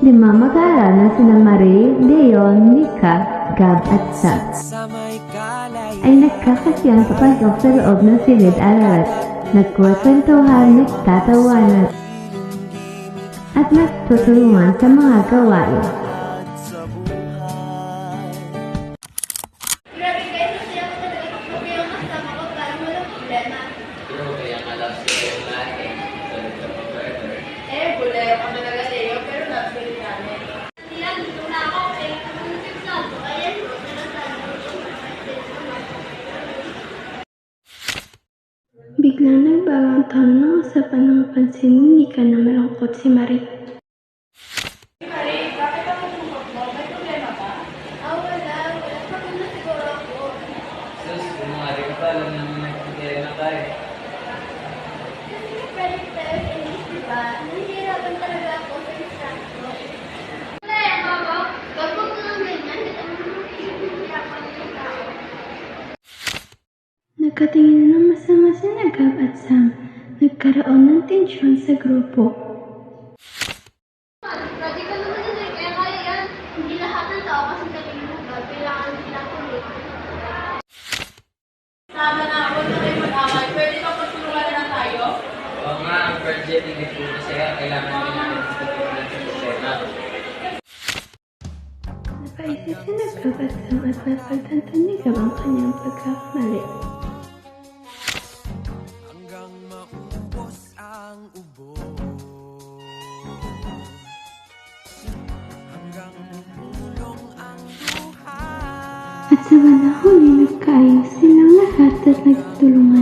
Lima mag-aaral na sina Marie, Leon, Nika, Gab at Sam ay nagkakasiyang sa pasok sa loob ng silid-ararat, nagkwekwentuhan, nagtatawanan at nagtutulungan sa mga gawain. Grabe guys, kasi ako talaga kapag yung kasama ko parang walang problema. Pero kaya nga lang siya natin. Bulero ka talaga Leo, pero love story namin. Sila, dito na ako, kaya kung nagsasabi, kaya ito, Biglang nagbago ang tono ng usapan nang mapansin ni Nika na malungkot si Marie. Marie, bakit ako sumot mo? May problema ba? Wala. Pagod na siguro ako. Sus, kumari ka pa, alam naman nagpagkaya na tayo. Kasi credit tayo sa English, diba? Nahihirapan talaga ako sa exam ko. Wala yan, baba. Wag mo lang ganyan. Hindi mo mahihirapan yung tao. Nagkatingin ng masama si Gab at Sam. Nagkaroon ng tensyon sa grupo. Pwede ka naman yun eh. Kaya yan. Hindi lahat ng tao kasi galing mo ba? Kailangan nila kulit. Tama na ako na rin mag-away. Pwede ba pagtulungan na tayo? Oo nga, ang project hindi po kasi kailangan din natin sa tulungan sa sistema. Napaisip si Gab at Sam at napagtanto ni Gab ang kanyang pagkakamali. At sa bandang huli, nagkaayos silang lahat at nagtulungan